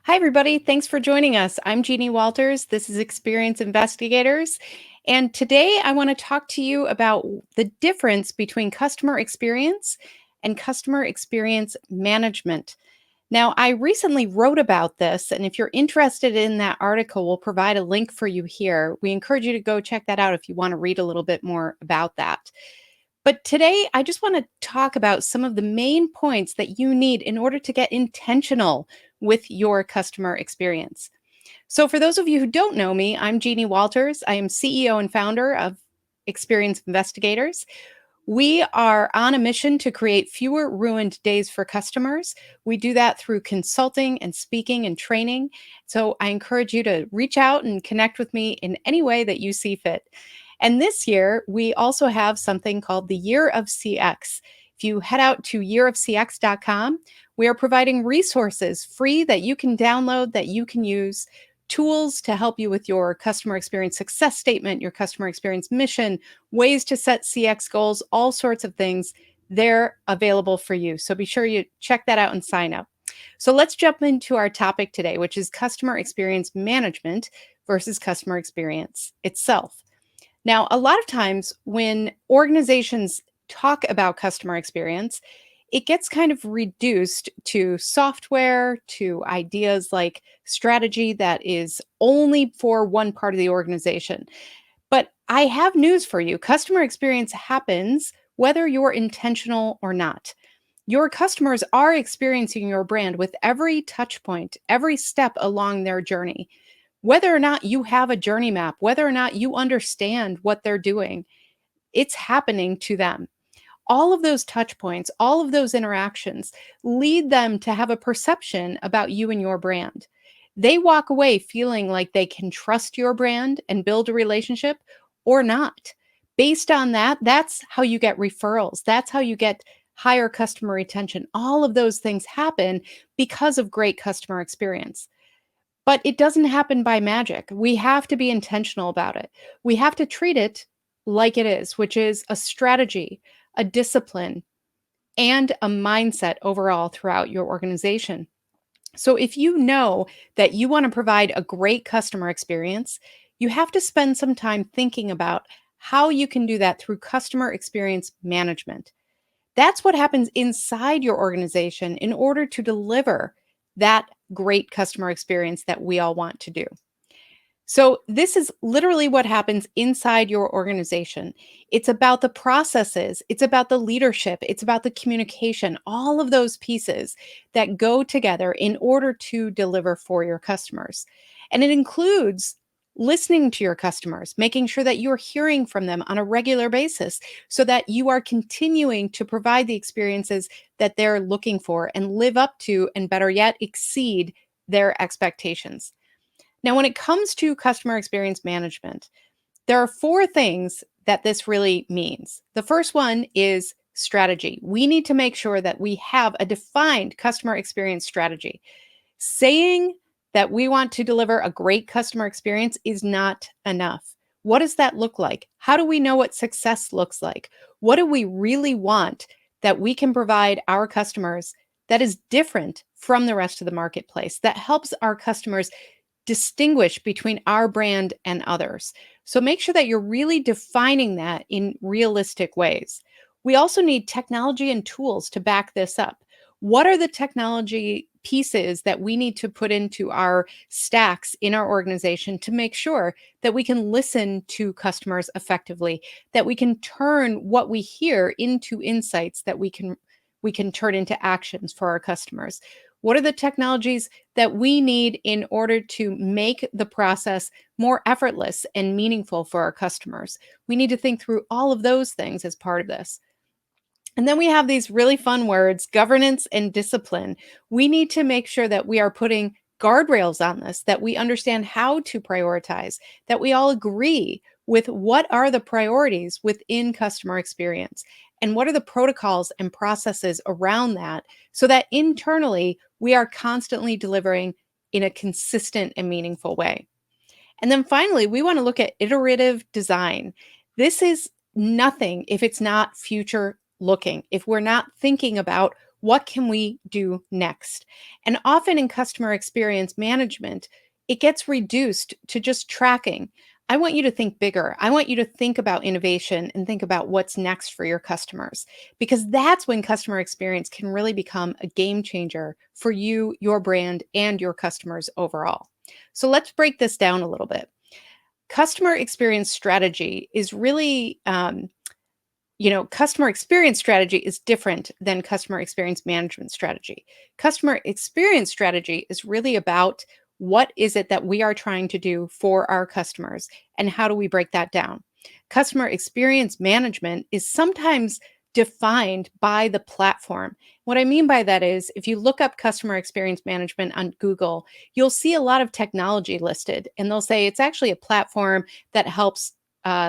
Hi, everybody. Thanks for joining us. I'm Jeannie Walters. This is Experience Investigators. And today I want to talk to you about the difference between customer experience and customer experience management. Now, I recently wrote about this, and if you're interested in that article, we'll provide a link for you here. We encourage you to go check that out if you want to read a little bit more about that. But today, I just want to talk about some of the main points that you need in order to get intentional with your customer experience. So, for those of you who don't know me, I'm Jeannie Walters. I am CEO and founder of Experience Investigators. We are on a mission to create fewer ruined days for customers. We do that through consulting and speaking and training. So I encourage you to reach out and connect with me in any way that you see fit. And this year, we also have something called the Year of CX. If you head out to yearofcx.com, we are providing resources free that you can download, that you can use, tools to help you with your customer experience success statement, your customer experience mission, ways to set CX goals, all sorts of things. They're available for you. So be sure you check that out and sign up. So let's jump into our topic today, which is customer experience management versus customer experience itself. Now, a lot of times when organizations talk about customer experience, it gets kind of reduced to software, to ideas like strategy that is only for one part of the organization. But I have news for you. Customer experience happens whether you're intentional or not. Your customers are experiencing your brand with every touch point, every step along their journey. Whether or not you have a journey map, whether or not you understand what they're doing, it's happening to them. All of those touch points, all of those interactions lead them to have a perception about you and your brand. They walk away feeling like they can trust your brand and build a relationship or not. Based on that, that's how you get referrals. That's how you get higher customer retention. All of those things happen because of great customer experience. But it doesn't happen by magic. We have to be intentional about it. We have to treat it like it is, which is a strategy, a discipline, and a mindset overall throughout your organization. So if you know that you want to provide a great customer experience, you have to spend some time thinking about how you can do that through customer experience management. That's what happens inside your organization in order to deliver that great customer experience that we all want to do. So, this is literally what happens inside your organization. It's about the processes, it's about the leadership, it's about the communication, all of those pieces that go together in order to deliver for your customers. And it includes listening to your customers, making sure that you're hearing from them on a regular basis so that you are continuing to provide the experiences that they're looking for and live up to, and better yet, exceed their expectations. Now, when it comes to customer experience management, there are four things that this really means. The first one is strategy. We need to make sure that we have a defined customer experience strategy. Saying that we want to deliver a great customer experience is not enough. What does that look like? How do we know what success looks like? What do we really want that we can provide our customers that is different from the rest of the marketplace, that helps our customers distinguish between our brand and others? So make sure that you're really defining that in realistic ways. We also need technology and tools to back this up. What are the technology pieces that we need to put into our stacks in our organization to make sure that we can listen to customers effectively, that we can turn what we hear into insights that we can turn into actions for our customers? What are the technologies that we need in order to make the process more effortless and meaningful for our customers? We need to think through all of those things as part of this. And then we have these really fun words, governance and discipline. We need to make sure that we are putting guardrails on this, that we understand how to prioritize, that we all agree with what are the priorities within customer experience and what are the protocols and processes around that, so that internally we are constantly delivering in a consistent and meaningful way. And then finally, we want to look at iterative design. This is nothing if it's not future looking, if we're not thinking about What can we do next? And often in customer experience management, it gets reduced to just tracking. I want you to think bigger. I want you to think about innovation and think about what's next for your customers, because that's when customer experience can really become a game changer for you, your brand, and your customers overall. So let's break this down a little bit. Customer experience strategy is really customer experience strategy is different than customer experience management strategy. Customer experience strategy is really about what is it that we are trying to do for our customers and how do we break that down. Customer experience management is sometimes defined by the platform. What I mean by that is if you look up customer experience management on Google, you'll see a lot of technology listed, and they'll say it's actually a platform that helps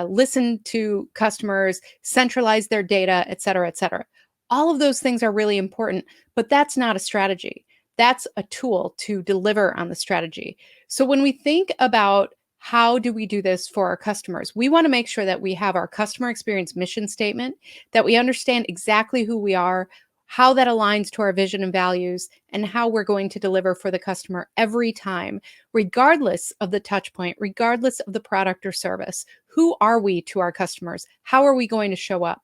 listen to customers, centralize their data, et cetera, et cetera. All of those things are really important, but that's not a strategy. That's a tool to deliver on the strategy. So when we think about how do we do this for our customers, we want to make sure that we have our customer experience mission statement, that we understand exactly who we are, how that aligns to our vision and values, and how we're going to deliver for the customer every time, regardless of the touch point, regardless of the product or service. Who are we to our customers? How are we going to show up?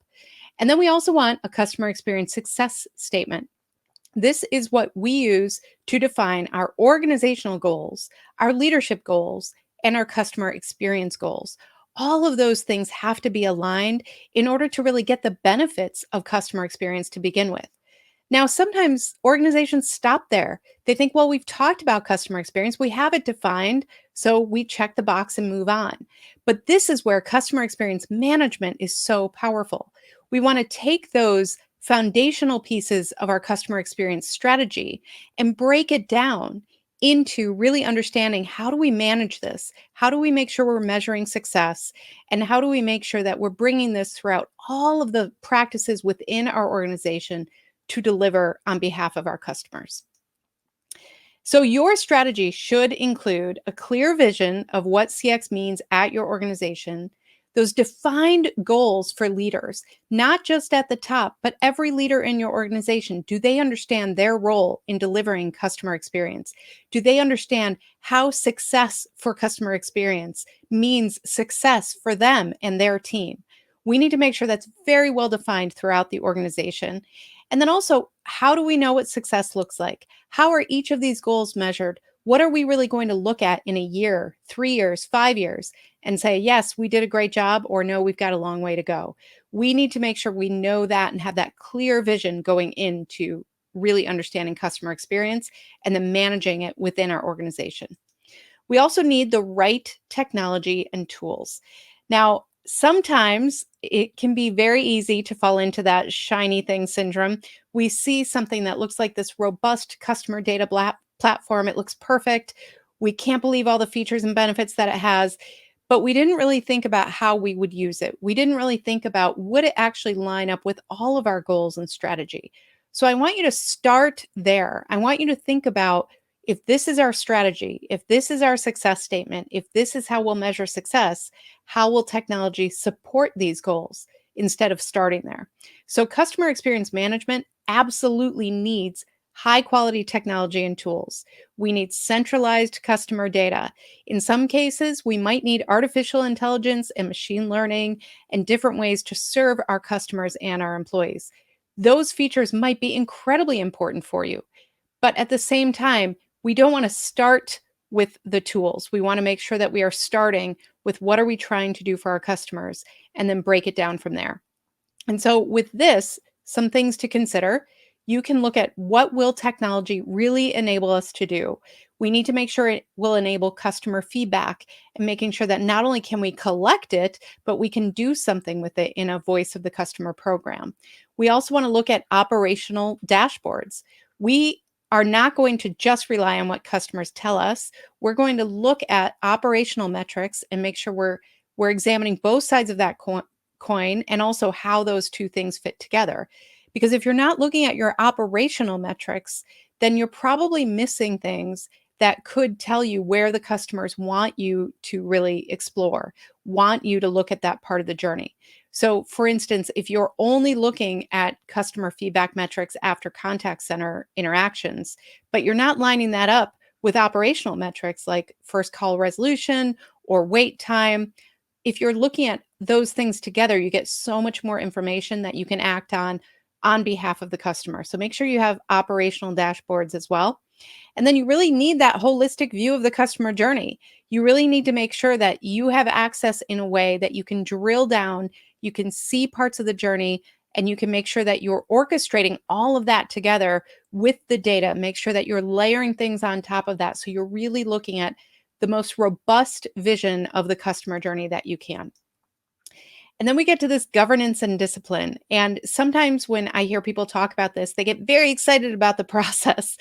And then we also want a customer experience success statement. This is what we use to define our organizational goals, our leadership goals, and our customer experience goals. All of those things have to be aligned in order to really get the benefits of customer experience to begin with. Now, sometimes organizations stop there. They think, well, we've talked about customer experience, we have it defined, so we check the box and move on. But this is where customer experience management is so powerful. We want to take those foundational pieces of our customer experience strategy and break it down into really understanding how do we manage this? How do we make sure we're measuring success? And how do we make sure that we're bringing this throughout all of the practices within our organization to deliver on behalf of our customers? So, your strategy should include a clear vision of what CX means at your organization, those defined goals for leaders, not just at the top, but every leader in your organization. Do they understand their role in delivering customer experience? Do they understand how success for customer experience means success for them and their team? We need to make sure that's very well defined throughout the organization. And then also, how do we know what success looks like? How are each of these goals measured? What are we really going to look at in a year, 3 years, 5 years, and say, yes, we did a great job, or no, we've got a long way to go? We need to make sure we know that and have that clear vision going into really understanding customer experience and then managing it within our organization. We also need the right technology and tools. Now, sometimes it can be very easy to fall into that shiny thing syndrome. We see something that looks like this robust customer data platform. It looks perfect. We can't believe all the features and benefits that it has, but we didn't really think about how we would use it. We didn't really think about would it actually line up with all of our goals and strategy. So I want you to start there. I want you to think about, if this is our strategy, if this is our success statement, if this is how we'll measure success, how will technology support these goals instead of starting there? So customer experience management absolutely needs high quality technology and tools. We need centralized customer data. In some cases, we might need artificial intelligence and machine learning and different ways to serve our customers and our employees. Those features might be incredibly important for you. But at the same time, we don't want to start with the tools. We want to make sure that we are starting with what are we trying to do for our customers and then break it down from there. And so with this, some things to consider. You can look at what will technology really enable us to do. We need to make sure it will enable customer feedback and making sure that not only can we collect it, but we can do something with it in a voice of the customer program. We also want to look at operational dashboards. We are not going to just rely on what customers tell us. We're going to look at operational metrics and make sure we're examining both sides of that coin and also how those two things fit together. Because if you're not looking at your operational metrics, then you're probably missing things that could tell you where the customers want you to really explore, want you to look at that part of the journey. So, for instance, if you're only looking at customer feedback metrics after contact center interactions, but you're not lining that up with operational metrics like first call resolution or wait time, if you're looking at those things together, you get so much more information that you can act on behalf of the customer. So make sure you have operational dashboards as well. And then you really need that holistic view of the customer journey. You really need to make sure that you have access in a way that you can drill down, you can see parts of the journey, and you can make sure that you're orchestrating all of that together with the data. Make sure that you're layering things on top of that. So you're really looking at the most robust vision of the customer journey that you can. And then we get to this governance and discipline. And sometimes when I hear people talk about this, they get very excited about the process.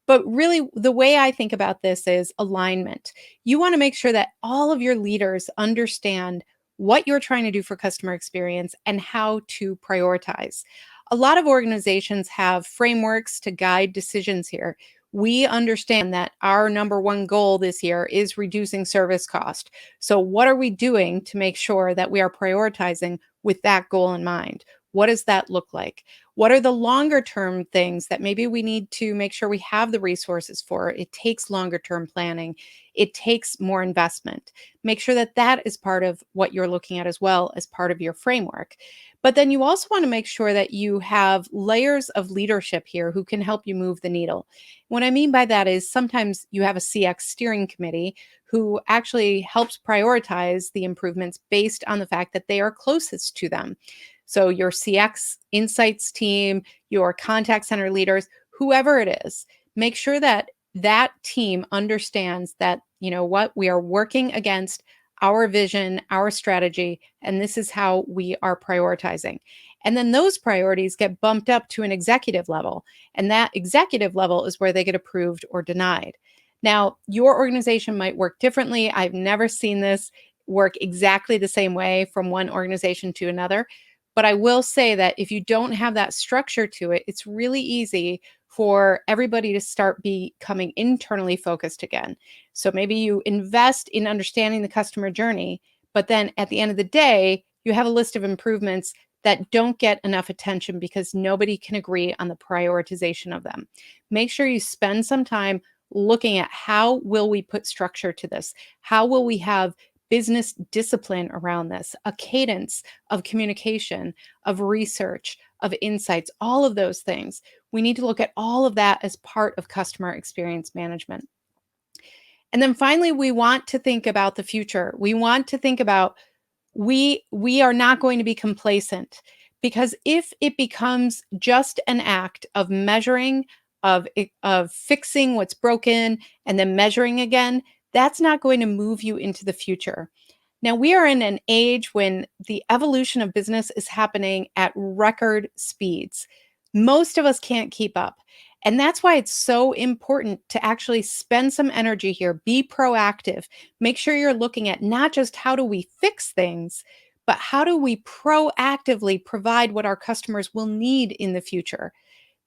But really, the way I think about this is alignment. You want to make sure that all of your leaders understand what you're trying to do for customer experience and how to prioritize. A lot of organizations have frameworks to guide decisions here. We understand that our number one goal this year is reducing service cost. So, what are we doing to make sure that we are prioritizing with that goal in mind? What does that look like? What are the longer term things that maybe we need to make sure we have the resources for? It takes longer term planning. It takes more investment. Make sure that that is part of what you're looking at as well as part of your framework. But then you also want to make sure that you have layers of leadership here who can help you move the needle. What I mean by that is sometimes you have a CX steering committee who actually helps prioritize the improvements based on the fact that they are closest to them. So your CX insights team, your contact center leaders, whoever it is, make sure that that team understands that, you know what, we are working against our vision, our strategy, and this is how we are prioritizing. And then those priorities get bumped up to an executive level, and that executive level is where they get approved or denied. Now, your organization might work differently. I've never seen this work exactly the same way from one organization to another. But I will say that if you don't have that structure to it, it's really easy for everybody to start becoming internally focused again. So maybe you invest in understanding the customer journey, but then at the end of the day, you have a list of improvements that don't get enough attention because nobody can agree on the prioritization of them. Make sure you spend some time looking at how will we put structure to this? How will we have business discipline around this, a cadence of communication, of research, of insights, all of those things. We need to look at all of that as part of customer experience management. And then finally, we want to think about the future. We want to think about we are not going to be complacent, because if it becomes just an act of measuring, of fixing what's broken and then measuring again, that's not going to move you into the future. Now, we are in an age when the evolution of business is happening at record speeds. Most of us can't keep up. And that's why it's so important to actually spend some energy here, be proactive, make sure you're looking at not just how do we fix things, but how do we proactively provide what our customers will need in the future.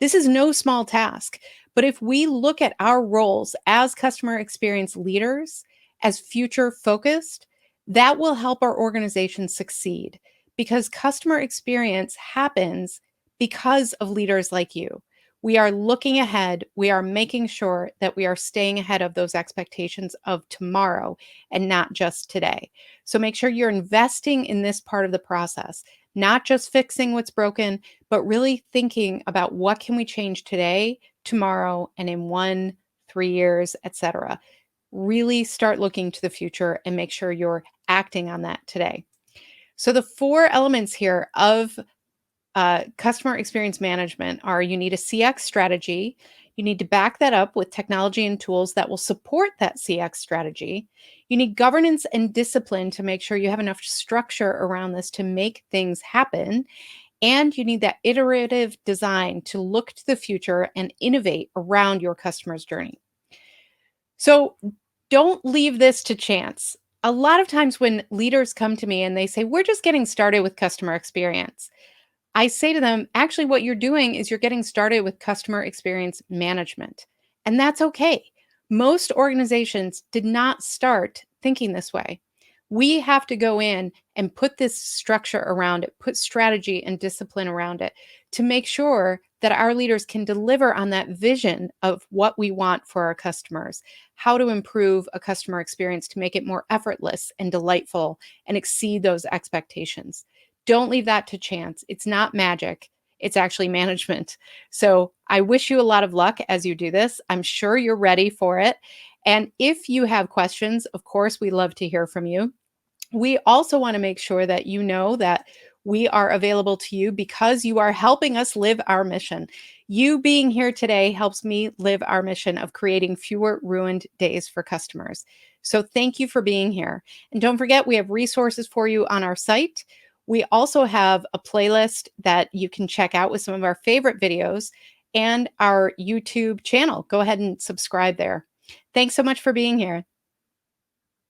This is no small task, but if we look at our roles as customer experience leaders, as future focused, that will help our organization succeed, because customer experience happens because of leaders like you. We are looking ahead. We are making sure that we are staying ahead of those expectations of tomorrow and not just today. So make sure you're investing in this part of the process, not just fixing what's broken, but really thinking about what can we change today, tomorrow, and in 1, 3 years, etc. Really start looking to the future and make sure you're acting on that today. So the 4 elements here of customer experience management are: you need a CX strategy. You need to back that up with technology and tools that will support that CX strategy. You need governance and discipline to make sure you have enough structure around this to make things happen. And you need that iterative design to look to the future and innovate around your customer's journey. So don't leave this to chance. A lot of times when leaders come to me and they say, we're just getting started with customer experience, I say to them, actually, what you're doing is you're getting started with customer experience management. And that's okay. Most organizations did not start thinking this way. We have to go in and put this structure around it, put strategy and discipline around it to make sure that our leaders can deliver on that vision of what we want for our customers, how to improve a customer experience to make it more effortless and delightful and exceed those expectations. Don't leave that to chance. It's not magic. It's actually management. So I wish you a lot of luck as you do this. I'm sure you're ready for it. And if you have questions, of course, we love to hear from you. We also want to make sure that you know that we are available to you because you are helping us live our mission. You being here today helps me live our mission of creating fewer ruined days for customers. So thank you for being here. And don't forget, we have resources for you on our site. We also have a playlist that you can check out with some of our favorite videos and our YouTube channel. Go ahead and subscribe there. Thanks so much for being here.